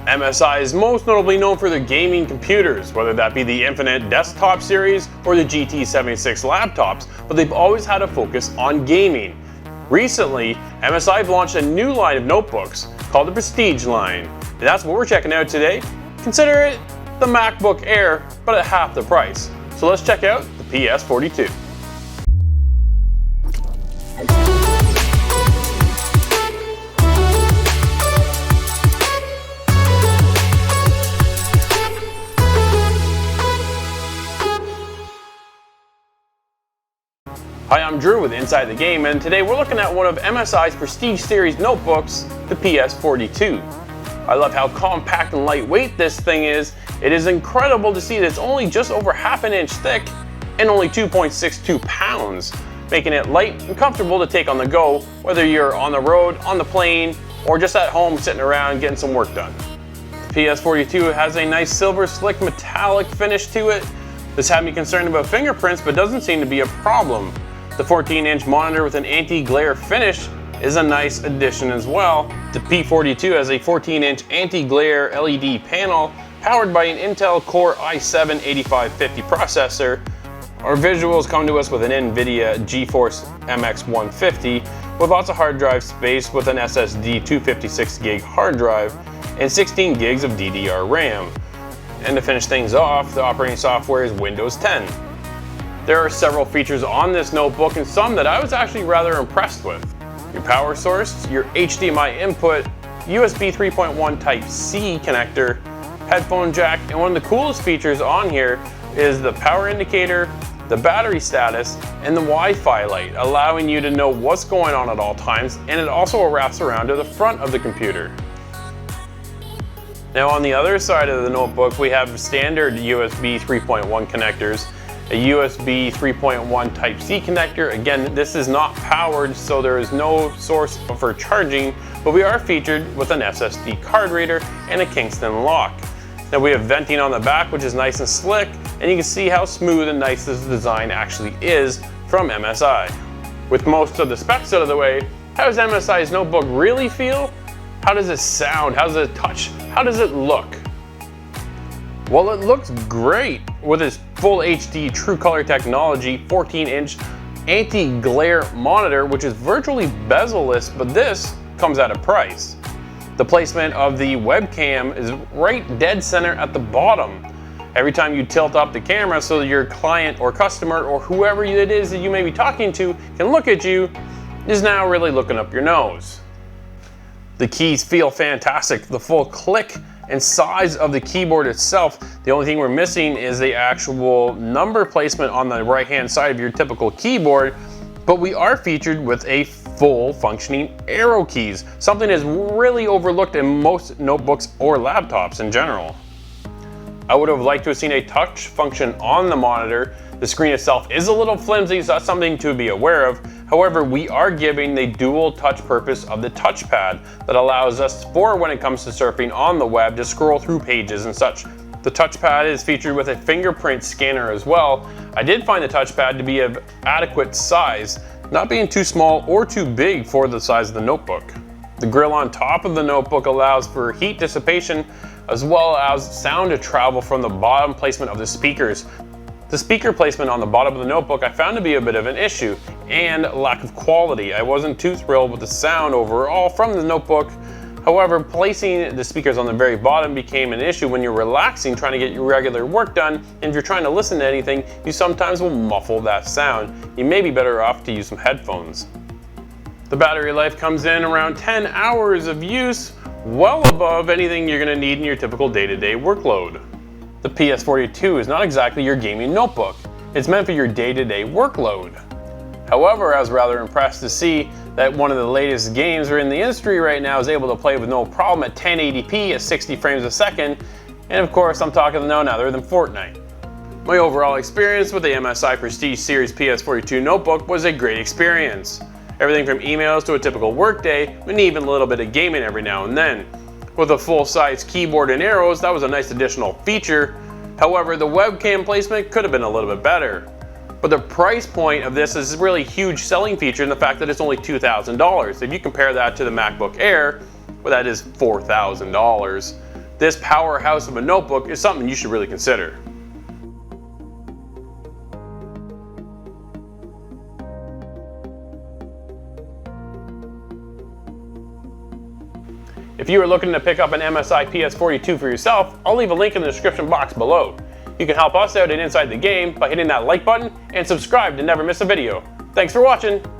MSI is most notably known for their gaming computers, whether that be the Infinite desktop series or the GT76 laptops, but they've always had a focus on gaming. Recently, MSI have launched a new line of notebooks called the Prestige line, and that's what we're checking out today. Consider it the MacBook Air, but at half the price. So let's check out the PS42. Hi, I'm Drew with Inside the Game, and today we're looking at one of MSI's Prestige series notebooks, the PS42. I love how compact and lightweight this thing is. It is incredible to see that it's only just over half an inch thick and only 2.62 pounds, making it light and comfortable to take on the go, whether you're on the road, on the plane, or just at home sitting around getting some work done. The PS42 has a nice silver slick metallic finish to it. This had me concerned about fingerprints, but doesn't seem to be a problem. The 14-inch monitor with an anti-glare finish is a nice addition as well. The P42 has a 14-inch anti-glare LED panel powered by an Intel Core i7-8550 processor. Our visuals come to us with an NVIDIA GeForce MX 150 with lots of hard drive space with an SSD 256 gig hard drive and 16 gigs of DDR RAM. And to finish things off, the operating software is Windows 10. There are several features on this notebook and some that I was actually rather impressed with. Your power source, your HDMI input, USB 3.1 Type-C connector, headphone jack, and one of the coolest features on here is the power indicator, the battery status, and the Wi-Fi light, allowing you to know what's going on at all times, and it also wraps around to the front of the computer. Now on the other side of the notebook, we have standard USB 3.1 connectors, a USB 3.1 Type-C connector. Again, this is not powered, so there is no source for charging, but we are featured with an SSD card reader and a Kingston lock. Now we have venting on the back, which is nice and slick, and you can see how smooth and nice this design actually is from MSI. With most of the specs out of the way, how does MSI's notebook really feel? How does it sound? How does it touch? How does it look? Well, it looks great with its full HD True Color technology 14-inch anti-glare monitor, which is virtually bezel-less, but this comes at a price. The placement of the webcam is right dead center at the bottom. Every time you tilt up the camera so that your client or customer or whoever it is that you may be talking to can look at you, is now really looking up your nose. The keys feel fantastic. The full click and size of the keyboard itself. The only thing we're missing is the actual number placement on the right-hand side of your typical keyboard, but we are featured with a full functioning arrow keys, something that's really overlooked in most notebooks or laptops in general. I would have liked to have seen a touch function on the monitor. The screen itself is a little flimsy, so that's something to be aware of. However, we are giving the dual touch purpose of the touchpad that allows us, for when it comes to surfing on the web, to scroll through pages and such. The touchpad is featured with a fingerprint scanner as well. I did find the touchpad to be of adequate size, not being too small or too big for the size of the notebook. The grill on top of the notebook allows for heat dissipation as well as sound to travel from the bottom placement of the speakers. The speaker placement on the bottom of the notebook I found to be a bit of an issue, and lack of quality. I wasn't too thrilled with the sound overall from the notebook. However, placing the speakers on the very bottom became an issue when you're relaxing, trying to get your regular work done, and if you're trying to listen to anything, you sometimes will muffle that sound. You may be better off to use some headphones. The battery life comes in around 10 hours of use, well above anything you're going to need in your typical day-to-day workload. The PS42 is not exactly your gaming notebook. It's meant for your day-to-day workload. However, I was rather impressed to see that one of the latest games in the industry right now is able to play with no problem at 1080p at 60 frames a second, and of course I'm talking none other than Fortnite. My overall experience with the MSI Prestige Series PS42 notebook was a great experience. Everything from emails to a typical workday, and even a little bit of gaming every now and then. With a full-size keyboard and arrows, that was a nice additional feature. However, the webcam placement could have been a little bit better. But the price point of this is a really huge selling feature in the fact that it's only $2,000. If you compare that to the MacBook Air, well, that is $4,000. this powerhouse of a notebook is something you should really consider. If you are looking to pick up an MSI PS42 for yourself, I'll leave a link in the description box below. You can help us out at Inside the Game by hitting that like button and subscribe to never miss a video. Thanks for watching!